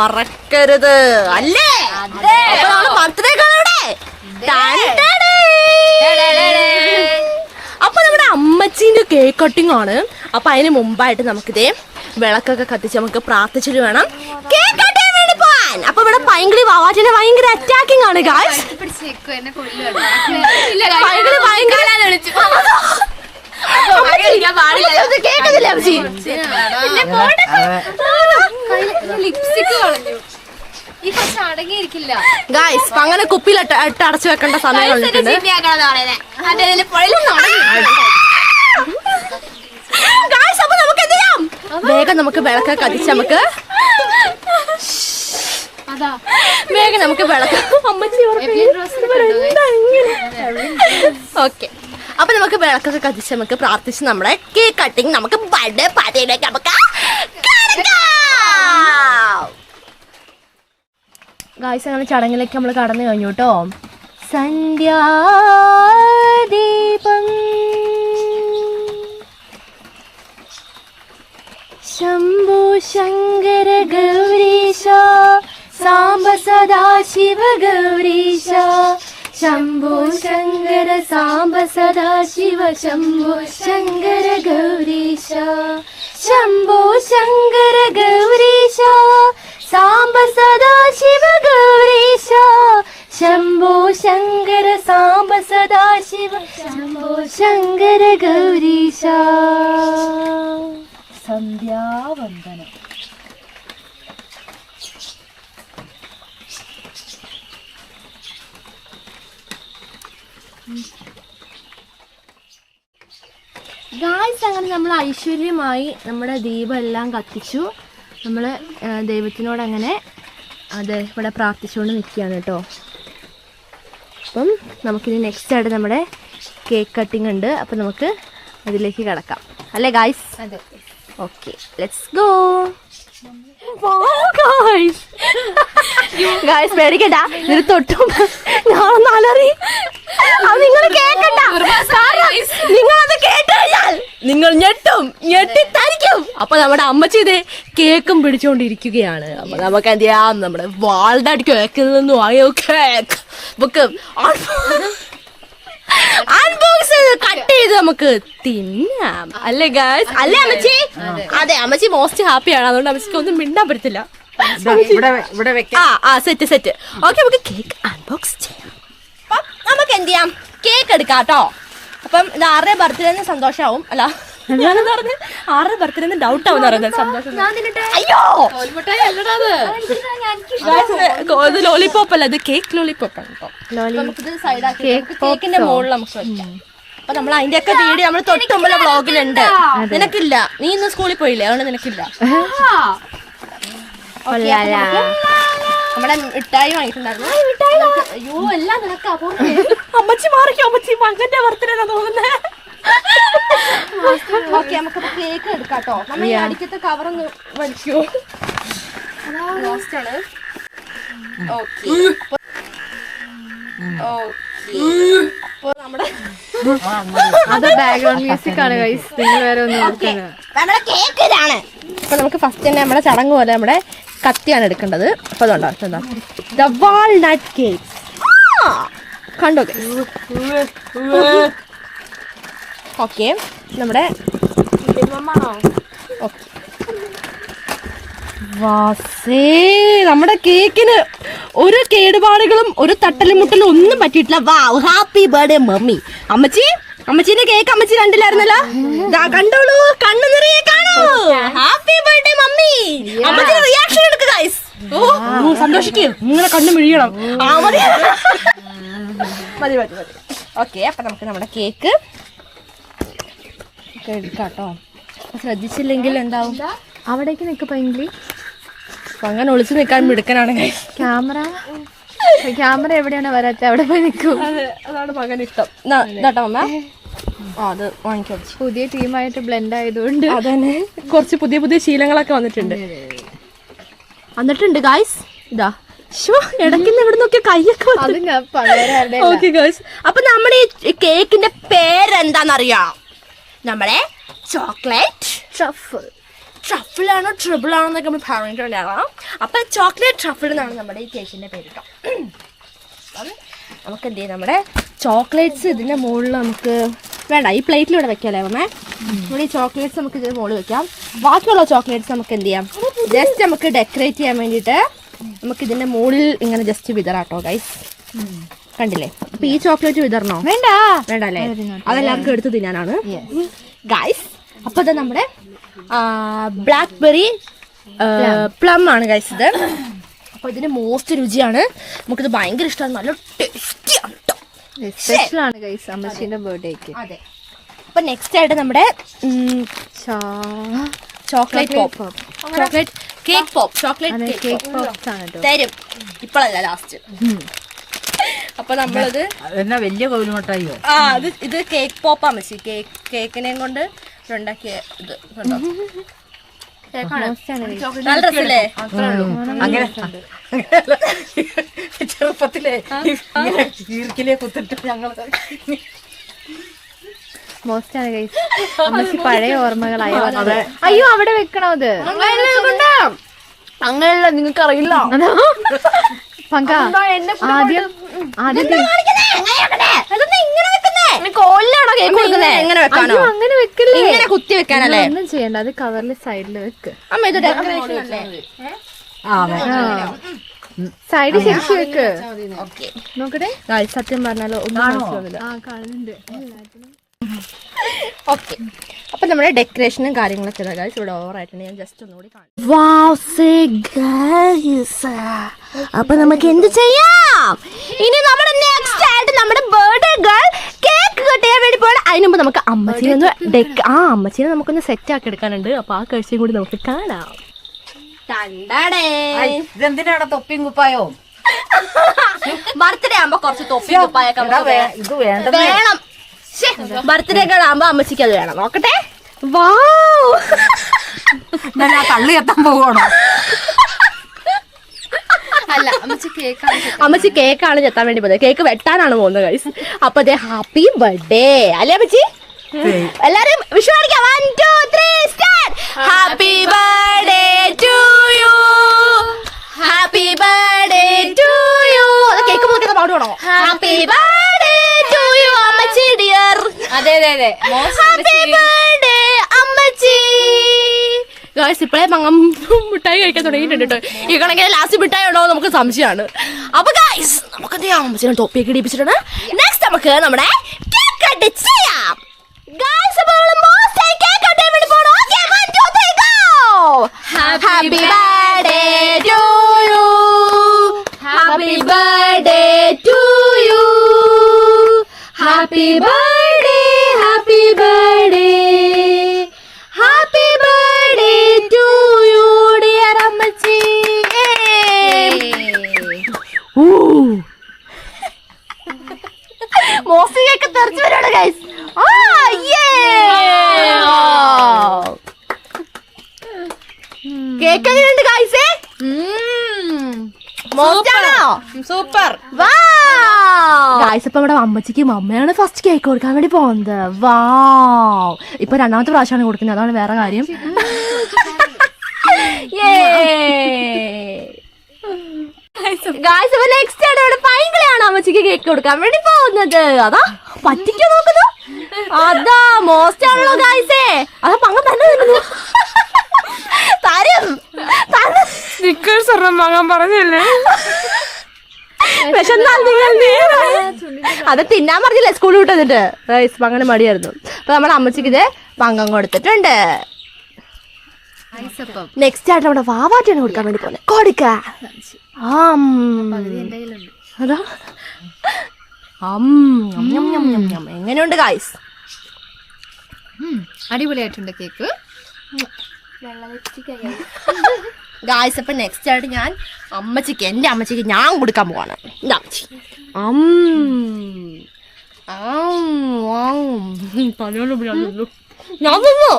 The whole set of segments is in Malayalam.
മറക്കരുത് അല്ലേ? ബർത്ത്ഡേ അപ്പൊ നമ്മുടെ അമ്മച്ചീന്റെ കേക്ക് കട്ടിംഗ് ആണ്. അപ്പൊ അതിന് മുമ്പായിട്ട് നമുക്കിതേ വിളക്കൊക്കെ കത്തിച്ച് നമുക്ക് പ്രാർത്ഥിച്ചിട്ട് വേണം കേക്ക് കട്ടിങ് വേണ്ടി പോവാൻ. അപ്പൊ ഇവിടെ ഭയങ്കര വാവാറ്റിനെ ഭയങ്കര അറ്റാക്കിംഗ് ആണ് ഗായ്സ്. ഗായ്സ് അങ്ങനെ കുപ്പിയിൽ അടച്ചു വെക്കേണ്ട സമയം വന്നിട്ടുണ്ട്. അപ്പൊ നമുക്ക് എന്ത് ചെയ്യാം? വേഗം നമുക്ക് വിളക്ക് കത്തിച്ച് നമുക്ക് വിളക്ക് ഓക്കെ. അപ്പൊ നമുക്ക് വിളക്കൊക്കെ കത്തിച്ച് നമുക്ക് പ്രാർത്ഥിച്ച് നമ്മുടെ കേക്ക് കട്ടിങ് നമുക്ക് ബർത്ത്ഡേ പാർട്ടിയിലേക്ക് നമുക്ക് ഗായ്സ് അങ്ങനെ ചടങ്ങിലേക്ക് നമ്മൾ കടന്നു കഴിഞ്ഞു കേട്ടോ. സന്ധ്യാദീപം ശംഭോ ശങ്കര ഗൗരീശ സാംബ സദാശിവ ഗൗരീശ ശംഭോ ശങ്കര സാംബ സദാശിവ ശംഭോ ശങ്കര ഗൗരീശ ശംഭോ ശങ്കര ഗൗരീശ സാംബ സദാശിവ ഗൗരീശ ശംഭോ ശങ്കര സാംബ സദാശിവ ശംഭോ ശങ്കര ഗൗരീശ. സന്ധ്യാവന്ദനം. ഗായ്സ് അങ്ങനെ നമ്മൾ ഐശ്വര്യമായി നമ്മുടെ ദീപം എല്ലാം കത്തിച്ചു. നമ്മൾ ദൈവത്തിനോട് അങ്ങനെ അത് ഇവിടെ പ്രാർത്ഥിച്ചുകൊണ്ട് നിൽക്കുകയാണ് കേട്ടോ. അപ്പം നമുക്കിനി നെക്സ്റ്റ് ആയിട്ട് നമ്മുടെ കേക്ക് കട്ടിങ് ഉണ്ട്. അപ്പം നമുക്ക് അതിലേക്ക് കിടക്കാം അല്ലേ guys? Okay, let's go. Guys പേടിക്കണ്ട, ഇതിന് തൊട്ടും ഞാനൊന്ന് അലറി. നിങ്ങൾ കേൾക്കണ്ട, നിങ്ങളത് കേട്ട് കഴിഞ്ഞാൽ നിങ്ങൾ ഞെട്ടിത്തരിക്കും. അപ്പൊ നമ്മുടെ അമ്മച്ചി ഇതേ കേക്കും പിടിച്ചോണ്ടിരിക്കുകയാണ്. അപ്പൊ നമുക്ക് എന്ത് ചെയ്യാം? നമ്മുടെ വാൾഡായിട്ട് കേക്കിൽ നിന്നും ആയോ കേക്ക് ബുക്ക് അൺബോക്സ് കട്ട് ചെയ്ത് നമുക്ക് തിന്നാം അല്ലേ ഗായ്സ്? അല്ലേ അമ്മച്ചി? അതെ, അമ്മച്ചി മോസ്റ്റ് ഹാപ്പിയാണ്. അതുകൊണ്ട് അമ്മച്ചിക്ക് ഒന്നും മിണ്ടാൻ പറ്റത്തില്ല. സെറ്റ്. ഓക്കെ, നമുക്ക് കേക്ക് അൺബോക്സ് ചെയ്യാം. അപ്പം നമുക്ക് എന്ത് ചെയ്യാം? കേക്ക് എടുക്കാം കേട്ടോ. അപ്പം ഇത് 6 ബർത്ത്ഡേന്ന് സന്തോഷമാവും. അല്ല, ഞാനെന്താ പറഞ്ഞത്? 6 ബർത്ത്ഡേന്ന് ഡൗട്ട് ആവും പറയുന്നത്. സന്തോഷം. അയ്യോ, ഇത് ലോലിപോപ്പ് അല്ല, ഇത് കേക്ക് ലോലിപോപ്പ് ആണ് കേട്ടോ. നമുക്കിത് സൈഡാക്കി കേക്കിന്റെ മുകളിൽ നമുക്ക് വെക്കാം. അപ്പൊ നമ്മൾ അതിന്റെ ഒക്കെ വീഡിയോ നമ്മൾ തൊട്ടുമ്പോ വ്ളോഗിലുണ്ട്. നിനക്കില്ല, നീ ഇന്ന് സ്കൂളിൽ പോയില്ലേ, അതുകൊണ്ട് നിനക്കില്ല. നമ്മുടെ മിഠായി വാങ്ങിയിട്ടുണ്ടായിരുന്നു. അയ്യോ, എല്ലാം നിനക്കാ. അമ്മച്ചി മാറിക്കോ, അമ്മച്ചി മകന്റെ ബർത്ത്ഡേ തോന്നുന്നേ. ഓക്കെ, നമുക്ക് കേക്ക് എടുക്കാട്ടോ. നമ്മൾ ഈ അടിക്കത്തെ കവറൊന്ന് വലിക്കോ. ലാസ്റ്റ് ആണ്. ഓക്കെ, അപ്പൊ നമ്മുടെ ബാക്ക്ഗ്രൗണ്ട് മ്യൂസിക് ആണ് ഗൈസ്. നിങ്ങൾ വേറെ ഒന്നും നമ്മുടെ കേക്ക് ഇതാണ്. അപ്പൊ നമുക്ക് ഫസ്റ്റ് തന്നെ നമ്മുടെ ചടങ്ങ് പോലെ നമ്മുടെ കത്തിയാണ് എടുക്കേണ്ടത്. അപ്പൊ അതുകൊണ്ടാ ദ വാൾനട്ട് കേക്ക് കണ്ടോ. ഓക്കെ, നമ്മുടെ നമ്മുടെ കേക്കിന് ഒരു കേടുപാടുകളും ഒരു തട്ടലും മുട്ടലും ഒന്നും പറ്റിയിട്ടില്ല. Wow, happy birthday mummy. അമ്മച്ചീന്റെ കേക്ക് അമ്മച്ചി കണ്ടില്ലായിരുന്നല്ലോ? കണ്ടോളൂ, കണ്ണു നിറയെ കാണൂ. Happy birthday mummy. അമ്മച്ചിന്റെ റിയാക്ഷൻ എടുക്കുക ഗൈസ്. സന്തോഷിക്കും, നിങ്ങളെ കണ്ണു മിഴിയണം. മതി. ഓക്കെ, അപ്പൊ നമുക്ക് നമ്മുടെ കേക്ക് എടുക്കാട്ടോ. ശ്രദ്ധിച്ചില്ലെങ്കിൽ എന്താവും? അവിടേക്ക് നിൽക്ക് പൈങ്കിളി. അങ്ങനെ ഒളിച്ചു നിൽക്കാൻ മിടുക്കനാണ്. ക്യാമറ എവിടെയാണ് വരാത്ത അവിടെ പോയി നിൽക്കും. അതാണ് മകൻ ഇഷ്ടം. ഇതാട്ടോ അമ്മ, അത് വാങ്ങിക്കോ. പുതിയ ടീമായിട്ട് ബ്ലെൻഡ് ആയതുകൊണ്ട് അതന്നെ കുറച്ച് പുതിയ ശീലങ്ങളൊക്കെ വന്നിട്ടുണ്ട് ഗായ്സ്. ഇതാ ഇടയ്ക്ക് ഇവിടെ നോക്കിയ കൈയൊക്കെ. ഓക്കെ ഗായ്സ്, അപ്പൊ നമ്മുടെ ഈ കേക്കിന്റെ പേരെന്താന്നറിയാം? നമ്മളെ ചോക്ലേറ്റ് ട്രഫിളാണോ ട്രിബിൾ ആണോ എന്നൊക്കെ നമ്മൾ പറഞ്ഞിട്ടുണ്ടാകാം. അപ്പം ചോക്ലേറ്റ് ട്രഫിൾ എന്നാണ് നമ്മുടെ ഈ കേക്കിൻ്റെ പേര് കേട്ടോ. അപ്പം നമുക്ക് എന്ത് ചെയ്യാം, നമ്മുടെ ചോക്ലേറ്റ്സ് ഇതിൻ്റെ മുകളിൽ നമുക്ക് വേണ്ട, ഈ പ്ലേറ്റിലൂടെ വെക്കാമല്ലേ അമ്മേ? നമ്മുടെ ഈ ചോക്ലേറ്റ്സ് നമുക്ക് ഇതിന് മുകളിൽ വെക്കാം. ബാക്കിയുള്ള ചോക്ലേറ്റ്സ് നമുക്ക് എന്ത് ചെയ്യാം, ജസ്റ്റ് നമുക്ക് ഡെക്കറേറ്റ് ചെയ്യാൻ വേണ്ടിയിട്ട് നമുക്ക് ഇതിൻ്റെ മുകളിൽ ഇങ്ങനെ ജസ്റ്റ് വിതറാട്ടോ ഗൈസ്. കണ്ടില്ലേ? അപ്പൊ ഈ ചോക്ലേറ്റ് വിതരണോ? വേണ്ട അല്ലേ? അതെല്ലാവർക്കും എടുത്ത് തിന്നാനാണ് ഗൈസ്. അപ്പൊ ഇത് നമ്മുടെ ബ്ലാക്ക്ബെറി പ്ലം ആണ് ഗൈസ് ഇത്. അപ്പൊ ഇതിന് മോസ്റ്റ് രുചിയാണ്, നമുക്കിത് ഭയങ്കര ഇഷ്ടമാണ്, നല്ല ടേസ്റ്റിയാണ് കേട്ടോ. സ്പെഷ്യലാണ് ഗൈസ് അമ്മച്ചീന്റെ ബർത്ത്ഡേക്ക്. അതെ. അപ്പൊ നെക്സ്റ്റ് ആയിട്ട് നമ്മുടെ chocolate pop, chocolate cake pop, chocolate cake pop തരും ഇപ്പോഴല്ല, ലാസ്റ്റ്. അപ്പൊ നമ്മളത് എന്നാ വലിയ കോലുമുട്ടായിയോ? ഇത് കേക്ക് പോപ്പാ മച്ചി, കേക്കിനെയും കൊണ്ട് ഉണ്ടാക്കിയ ഇത് കണ്ടോ? നല്ല രസല്ലേ? അങ്ങനെ ചെറുപ്പത്തിലെ ഈർക്കിലെ കുത്തിട്ട് ഞങ്ങൾ മോസ്റ്റാണ് ഗൈസ്. അമ്മച്ചി പഴയ ഓർമ്മകളായി. അയ്യോ അവിടെ വെക്കണോ അത്? അങ്ങനെയല്ല, നിങ്ങൾക്ക് അറിയില്ല. പങ്ക ആദ്യം അങ്ങനെ വെക്കല്ലേ, ഇങ്ങനെ കുത്തി വെക്കാനല്ലേ? ഒന്നും ചെയ്യണ്ട, അത് കവറിൽ സൈഡിൽ വെക്ക്. അമ്മ ഇത് ഡെക്കറേഷൻ അല്ലേ? സൈഡ് ശരിക്കും വെക്ക്. നോക്കട്ടെ, സത്യം പറഞ്ഞാലോ ഒന്നും മനസ്സിലാവില്ല. കാണുന്നുണ്ട്. ഓക്കെ, അപ്പൊ നമ്മുടെ ഡെക്കറേഷനും കാര്യങ്ങളൊക്കെ ഇവിടെ ഓവറായിട്ടുണ്ട്. ഞാൻ ജസ്റ്റ് ഒന്നുകൂടി കാണാം. അപ്പൊ നമുക്ക് എന്ത് ചെയ്യാം, ഇനി നമ്മുടെ നെക്സ്റ്റ് ആയിട്ട് നമ്മുടെ ബർത്ത്ഡേ ഗേൾ കേക്ക് കട്ട് ചെയ്യാൻ വേണ്ടി പോകണം. അതിന് മുമ്പ് നമുക്ക് അമ്മച്ചീനെ നമുക്കൊന്ന് സെറ്റ് ആക്കി എടുക്കാനുണ്ട്. അപ്പൊ ആ കാഴ്ചയും കൂടി നമുക്ക് കാണാം. ഇതെന്തിനാണ് തൊപ്പിയും കുപ്പായവും? ബർത്ത്ഡേ ആകുമ്പോ കുറച്ച് തൊപ്പിയും കുപ്പായൊക്കെ ഇത് വേണ്ട വേണം. ബർത്ത്ഡേ ഗേൾ ആകുമ്പോ അമ്മച്ചിക്ക് അത് വേണം. നോക്കട്ടെ. തള്ളി എത്താൻ പോവാണോ? അല്ല, അമ്മച്ചി കേക്കാണ് ചെത്താൻ വേണ്ടി പോകുന്നത്, കേക്ക് വെട്ടാനാണ് പോകുന്നത് ഗൈസ്. അപ്പൊ അതെ, ഹാപ്പി ബർത്ത്ഡേ അല്ലേ അമ്മച്ചി? എല്ലാരും വിഷു കാണിക്കാം. 1 2 3 start. Happy birthday to you, happy birthday to you. Cake മുറിക്കുന്ന പാടുവാണോ? ഹാപ്പി ബർത്ത്ഡേ ടു യു അമ്മച്ചി ഡിയർ. അതെ അതെ അതെ, ഹാപ്പി ബർത്ത്ഡേ അമ്മച്ചി. ഗൈസ് ഇപ്പഴേ മിഠായി കഴിക്കാൻ തുടങ്ങിയിട്ടുണ്ട് കേട്ടോ. ഈ കണക്കിന് ലാസ്റ്റ് മിഠായി ഉണ്ടോ നമുക്ക് സംശയമാണ്. അപ്പൊ ഗൈസ് നമുക്ക് എന്ത് ചെയ്യാം, അമ്മച്ചിനെ തൊപ്പിയൊക്കെ ഇടിപ്പിച്ചിട്ടുണ്ട്. നെക്സ്റ്റ് നമുക്ക് നമ്മുടെ കേക്ക് കട്ട് ചെയ്യാം. ഗൈസ് അപ്പോൾ കേക്ക് കട്ട് ചെയ്യാൻ വേണ്ടി പോകണം. Okay, 1 2 3 go. Happy birthday to you, happy birthday to you, happy birthday, happy birthday, happy birthday to you dear അമ്മച്ചി. മോസിയൊക്കെ തെറിച്ചു വരാണ് ഗൈസ്. കേക്ക് എങ്ങനെയുണ്ട് ഗൈസേ? സൂപ്പർ. ഗൈസ് ഇപ്പൊ നമ്മുടെ അമ്മച്ചിക്ക് അമ്മയാണ് ഫസ്റ്റ് കേക്ക് കൊടുക്കാൻ വേണ്ടി പോകുന്നത്. വാവ്, ഇപ്പൊ രണ്ടാമത്തെ പ്രാവശ്യമാണ് കൊടുക്കുന്നത്, അതാണ് വേറെ കാര്യം. ഗൈസ് അപ്പൊ നെക്സ്റ്റ് ആണ് ഇവിടെ പൈങ്കിളിയാണ് അമ്മച്ചിക്ക് കേക്ക് കൊടുക്കാൻ വേണ്ടി പോകുന്നത്. അതാ പറ്റിക്കോ നോക്കുന്നു, അതാ മോസ്റ്റ് ആണല്ലോ ഗൈസേ. അതാ പങ്ക തന്നെ തരും. സ്നിക്കേഴ്സ് ഒരെണ്ണം വാങ്ങാൻ പറഞ്ഞല്ലേ? അത് തിന്നാൻ പറഞ്ഞില്ലേ സ്കൂളിൽ വിട്ടതിട്ട് ഗൈസ്, അങ്ങനെ മടിയായിരുന്നു. അപ്പൊ നമ്മുടെ അമ്മച്ചിക്ക് ഇത് പങ്കം കൊടുത്തിട്ടുണ്ട്. നെക്സ്റ്റ് ആയിട്ട് നമ്മുടെ വാവാറ്റിയാണ് കൊടുക്കാൻ വേണ്ടി പോലെ കൊടുക്ക. അതാ എങ്ങനെയുണ്ട് ഗൈസ്? അടിപൊളിയായിട്ടുണ്ട് കേക്ക് ഗായ്സ്. അപ്പൊ നെക്സ്റ്റ് ആയിട്ട് ഞാൻ അമ്മച്ചിക്ക്, എന്റെ അമ്മച്ചിക്ക് ഞാൻ കൊടുക്കാൻ പോവാണ്. എന്റെ അമ്മച്ചി ഞാൻ തിന്നു.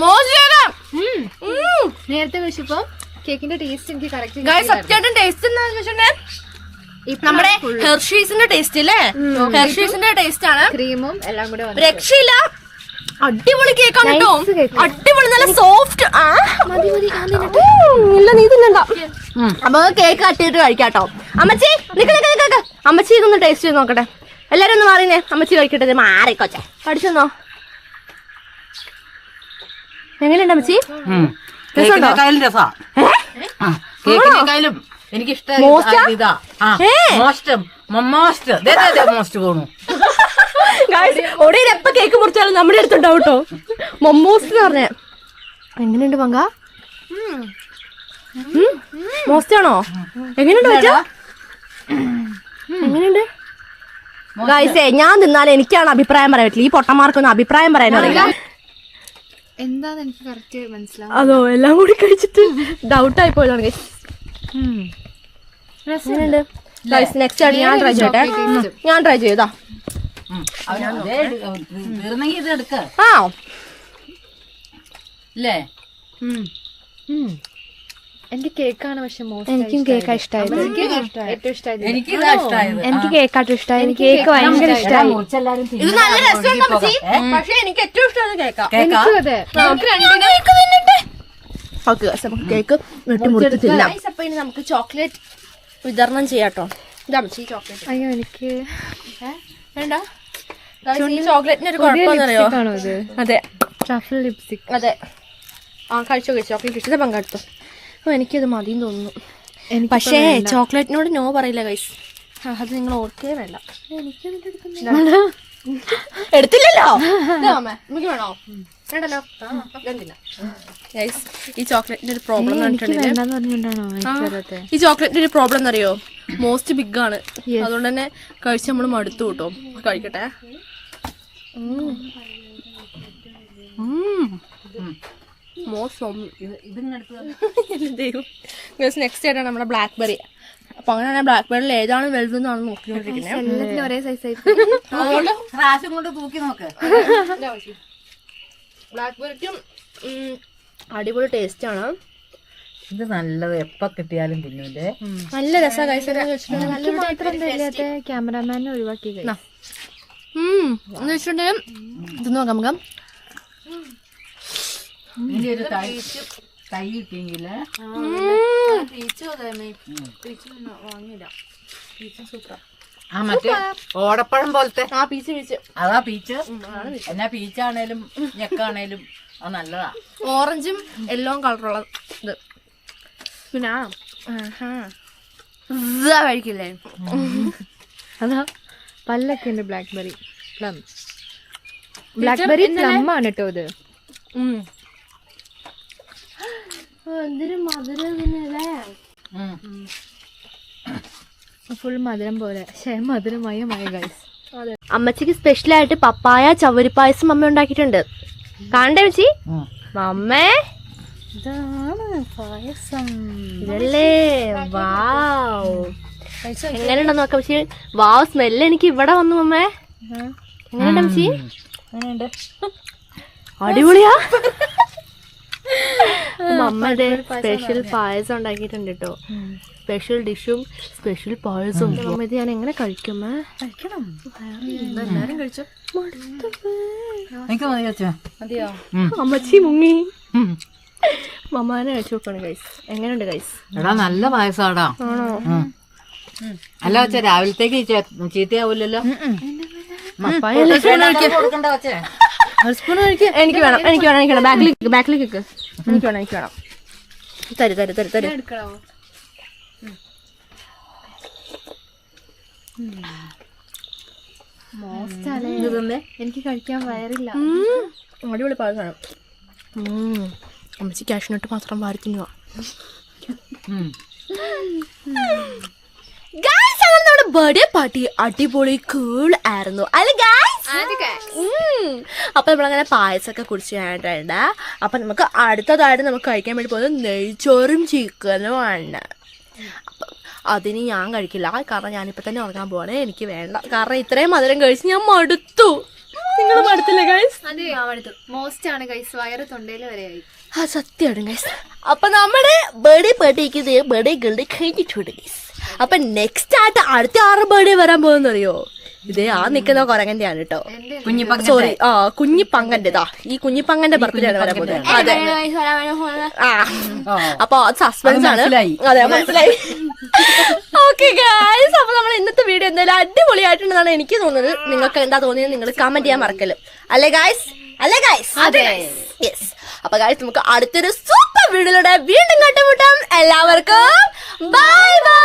മോശം നേരത്തെ കഴിച്ചപ്പോ കേക്കിന്റെ ടേസ്റ്റ് എനിക്ക് കറക്റ്റ് ഗൈസ് സത്യമായിട്ടും ടേസ്റ്റ് എന്താണെന്ന് വെച്ചിട്ടുണ്ടെങ്കിൽ നമ്മുടെ ഹെർഷീസിന്റെ ടേസ്റ്റ് അല്ലേ? ഹെർഷീസിന്റെ ടേസ്റ്റ് ആണ്. ക്രീമും എല്ലാം കൂടെ രക്ഷയില്ല, അടിപൊളി കേക്കാണ് കേട്ടോ. അടിപൊളി, നല്ല സോഫ്റ്റ്. ഇല്ല നീ തിന്നണ്ട. അപ്പൊ കേക്ക് കട്ട് ചെയ്തിട്ട് കഴിക്കാട്ടോ. അമ്മച്ചി നിക്ക് അമ്മച്ചി ഇതൊന്ന് ടേസ്റ്റ് ചെയ്ത് നോക്കട്ടെ. എല്ലാരും ഒന്ന് മാറിയേ, അമ്മച്ചി കഴിക്കട്ടെ. മാറിക്കൊച്ചെ പഠിച്ചെന്നോ? എങ്ങനെയുണ്ട് അമ്മച്ചി? കേക്കിനെക്കാളും രസാ. കേക്കിനെക്കാളും എനിക്കിഷ്ടം ഇതാ. മോസ്റ്റ് പോണു. ഒടയിൽ എപ്പ കേക്ക് മുറിച്ചാലും നമ്മുടെ അടുത്തുണ്ടാവും കേട്ടോ. മൊമ്മോസ് എന്ന് പറഞ്ഞ എങ്ങനെയുണ്ട് പങ്ക? മോസ്റ്റ് ആണോ? എങ്ങനെയുണ്ട്? എങ്ങനെയുണ്ട് ഗൈസേ? ഞാൻ തിന്നാലും എനിക്കാണ് അഭിപ്രായം പറയാൻ പറ്റില്ല. ഈ പൊട്ടന്മാർക്കൊന്നും അഭിപ്രായം പറയാനറിയില്ല. എന്താന്ന് എനിക്ക് കറക്റ്റ് മനസ്സിലാവും. അതോ എല്ലാം കൂടി കഴിച്ചിട്ട് ഡൗട്ടായി പോയതാണ് ഗൈസ്. എങ്ങനെയുണ്ട് ഗൈസ്? നെക്സ്റ്റ് ആയിട്ട് ഞാൻ ട്രൈ ചെയ്യട്ടെ. ഞാൻ ട്രൈ ചെയ്താ തീർന്നെങ്കിൽ ഇത് എടുക്ക ആ അല്ലേ? എനിക്ക് കേക്കാണ് പക്ഷെ എനിക്കും കേക്കാ ഇഷ്ടമായത്. ഏറ്റവും ഇഷ്ടമായത് എനിക്ക് ഇതാ ഇഷ്ടമായത്. എനിക്ക് കേക്കാട്ടോ ഇഷ്ടമായി. എനിക്ക് കേക്ക് ഭയങ്കര ഇഷ്ടമായി. ഇത് നല്ല രസമുണ്ട് പക്ഷെ എനിക്ക് ഏറ്റവും ഇഷ്ടമായത് കേക്കാ. അതെ. ഓക്കെ നമുക്ക് കേക്ക് വെട്ടിമുറിച്ചിട്ടില്ല. അപ്പൊ ഇനി നമുക്ക് ചോക്ലേറ്റ് വിതരണം ചെയ്യാട്ടോ. ഇതാ ചോക്ലേറ്റ്. അയ്യോ എനിക്ക് വേണ്ട. ഈ ചോക്ലേറ്റിന് ഒരു കുഴപ്പമെന്നറിയോ? ആണോ ഇത്? അതെ ഷഫിൾ ലിപ്സ്റ്റിക്. അതെ ആ കഴിച്ചോ ചോക്ലേറ്റ് ഇഷ്ടത്തെ പങ്കെടുത്തു. അപ്പൊ എനിക്കത് മതിയെന്ന് തോന്നുന്നു. പക്ഷേ ചോക്ലേറ്റിനോട് നോ പറയില്ല ഗൈസ്. അത് നിങ്ങൾ ഓർക്കേ വേണ്ട. എടുത്തില്ലല്ലോ. നമുക്ക് വേണോ? വേണ്ടല്ലോ. ഗൈസ് ഈ ചോക്ലേറ്റിന്റെ ഒരു പ്രോബ്ലം ഈ ചോക്ലേറ്റിന്റെ ഒരു പ്രോബ്ലം എന്നറിയോ? മോസ്റ്റ് ബിഗ് ആണ്. അതുകൊണ്ട് തന്നെ കഴിച്ച് നമ്മൾ മടുത്തു കൂട്ടോ. കഴിക്കട്ടെ. നെക്സ്റ്റ് ആയിട്ടാണ് നമ്മുടെ ബ്ലാക്ക്ബെറി. അപ്പൊ അങ്ങനെ ബ്ലാക്ക്ബെറിയിൽ ഏതാണ് വലുതെന്നാണ് നോക്കിക്കൊണ്ടിരിക്കുന്നത്. ഒരേ സൈസായി പ്രാവശ്യം കൊണ്ട് തൂക്കി നോക്ക്. ബ്ലാക്ക്ബെറിക്കും അടിപൊളി ടേസ്റ്റ് ആണ്. ഇത് നല്ലത് എപ്പ കിട്ടിയാലും തിന്നൂലേ. നല്ല രസം കഴിച്ചിട്ടുണ്ടെങ്കിൽ ക്യാമറാമാനെ ഒഴിവാക്കി എന്ന് വെച്ചിട്ടുണ്ടെങ്കിൽ ഇത് നോക്കാം നമുക്ക്. ഇതിലൊരു തൈ കിട്ടിയെങ്കില് ആ മറ്റേ ഓടപ്പഴം പോലത്തെ ആ പീച്ച് അതാ പീച്ച്. എന്നാ പീച്ചാണേലും ഞെക്കാണേലും അത് നല്ലതാ. ഓറഞ്ചും യെല്ലോ കളറുള്ള ഇത്. പിന്നെ കഴിക്കില്ലേ? അതാ പല്ലൊക്കെ ഉണ്ട്. Blackberry plum. ബ്ലാക്ക്ബെറി പ്ലം ആണ് കേട്ടോ ഇത്. എന്തൊരു മധുരല്ലേ? ഫുൾ മധുരം പോലെ. മധുരമായ ഗൈസ്. അമ്മച്ചിക്ക് സ്പെഷ്യലായിട്ട് പപ്പായ ചവരിപ്പായസം അമ്മ ഉണ്ടാക്കിയിട്ടുണ്ട്. കാണണ്ടേ ചേച്ചി? അമ്മേ ഇതാണ് പായസം. ഇതല്ലേ? വാവ് എങ്ങനെയുണ്ടെന്ന് നോക്കാം. പക്ഷേ വാവ് സ്മെല്ല് എനിക്ക് ഇവിടെ വന്നു. അമ്മേ എങ്ങനെയുണ്ട് അമ്മച്ചി? അടിപൊളിയാ. അമ്മയുടെ സ്പെഷ്യൽ പായസം ഉണ്ടാക്കിയിട്ടുണ്ട് കേട്ടോ. സ്പെഷ്യൽ ഡിഷും സ്പെഷ്യൽ പായസവും. അമ്മ ഇത് ഞാൻ എങ്ങനെ കഴിക്കും? കഴിക്കണം. എല്ലാരും കഴിച്ചോ? എനിക്ക് മതി വെച്ചോ. മതിയോ? അമ്മച്ചി മുങ്ങി. മമ്മാനെ കഴിച്ചു നോക്കണം ഗൈസ്. എങ്ങനെയുണ്ട് ഗൈസ്? എടാ നല്ല പായസാടാ. ആണോ? അല്ല വെച്ചാ രാവിലത്തേക്ക് ചീത്തയാവൂലല്ലോ. കൊടുക്കണ്ട വെച്ചേ. എനിക്ക് വേണം. ബാക്കിലേക്ക് എനിക്ക് വേണം. തരു. എടുക്കണോ? എനിക്ക് കഴിക്കാൻ വയറില്ല. അടിപൊളി പായസമാണ്. അമ്മച്ചി കാഷ്നട്ട് മാത്രം വാരി തിന്നുക. നമ്മുടെ ബർത്ത്ഡേ പാർട്ടി അടിപൊളി കൂൾ ആയിരുന്നു അല്ലേ ഗൈസ്? അപ്പൊ നമ്മളങ്ങനെ പായസമൊക്കെ കുടിച്ച് കഴിഞ്ഞിട്ടുണ്ട്. അപ്പൊ നമുക്ക് അടുത്തതായിട്ട് നമുക്ക് കഴിക്കാൻ വേണ്ടി പോകുന്നത് നെയ്ച്ചോറും ചിക്കനും ആണ്. അപ്പൊ അതിന് ഞാൻ കഴിക്കില്ല, കാരണം ഞാനിപ്പോ തന്നെ ഉറങ്ങാൻ പോവാണ്. എനിക്ക് വേണ്ട, കാരണം ഇത്രയും മധുരം കഴിച്ച് ഞാൻ മടുത്തു. നിങ്ങൾ മടുത്തില്ലേ ഗൈസ്? അതെ മോസ്റ്റ് ആണ് ഗൈസ്, വയറ് തൊണ്ടയില് വരെയായി. ആ സത്യമാണ് ഗൈസ്. അപ്പൊ നമ്മുടെ ബർത്ത്ഡേ പാർട്ടിക്ക് ബർത്ത്ഡേ ഗേളുടെ കഴിഞ്ഞിട്ടുണ്ട് ഗൈസ്. അപ്പൊ നെക്സ്റ്റ് ആയിട്ട് അടുത്ത ആറ് ബർത്ത്ഡേ വരാൻ പോകുന്നറിയോ? ഇതേ ആ നിക്കുന്ന കൊരങ്ങന്റെ ആണ് കേട്ടോ. സോറി, കുഞ്ഞിപ്പങ്കന്റെതാ. ഈ കുഞ്ഞിപ്പങ്കന്റെ ബർത്ത്ഡേ ആണ് വരാൻ പോകുന്നത്. അതെ, അപ്പൊ അത് സസ്പെൻസ് ആണ്. അതെ, മനസ്സിലായി. ഓക്കെ ഗൈസ്, അപ്പൊ നമ്മൾ ഇന്നത്തെ വീഡിയോ എന്തായാലും അടിപൊളിയായിട്ടുണ്ടെന്നാണ് എനിക്ക് തോന്നുന്നത്. നിങ്ങൾക്ക് എന്താ തോന്നിയത് നിങ്ങൾ കമന്റ് ചെയ്യാൻ മറക്കല്. അല്ലേ ഗൈസ്? അല്ലേ ഗൈസ്? യെസ്. അപ്പൊ ഗൈസ്, നമുക്ക് അടുത്തൊരു സൂപ്പർ വീഡിയോയിലൂടെ വീണ്ടും കണ്ടുമുട്ടാം. എല്ലാവർക്കും ബൈ ബൈ.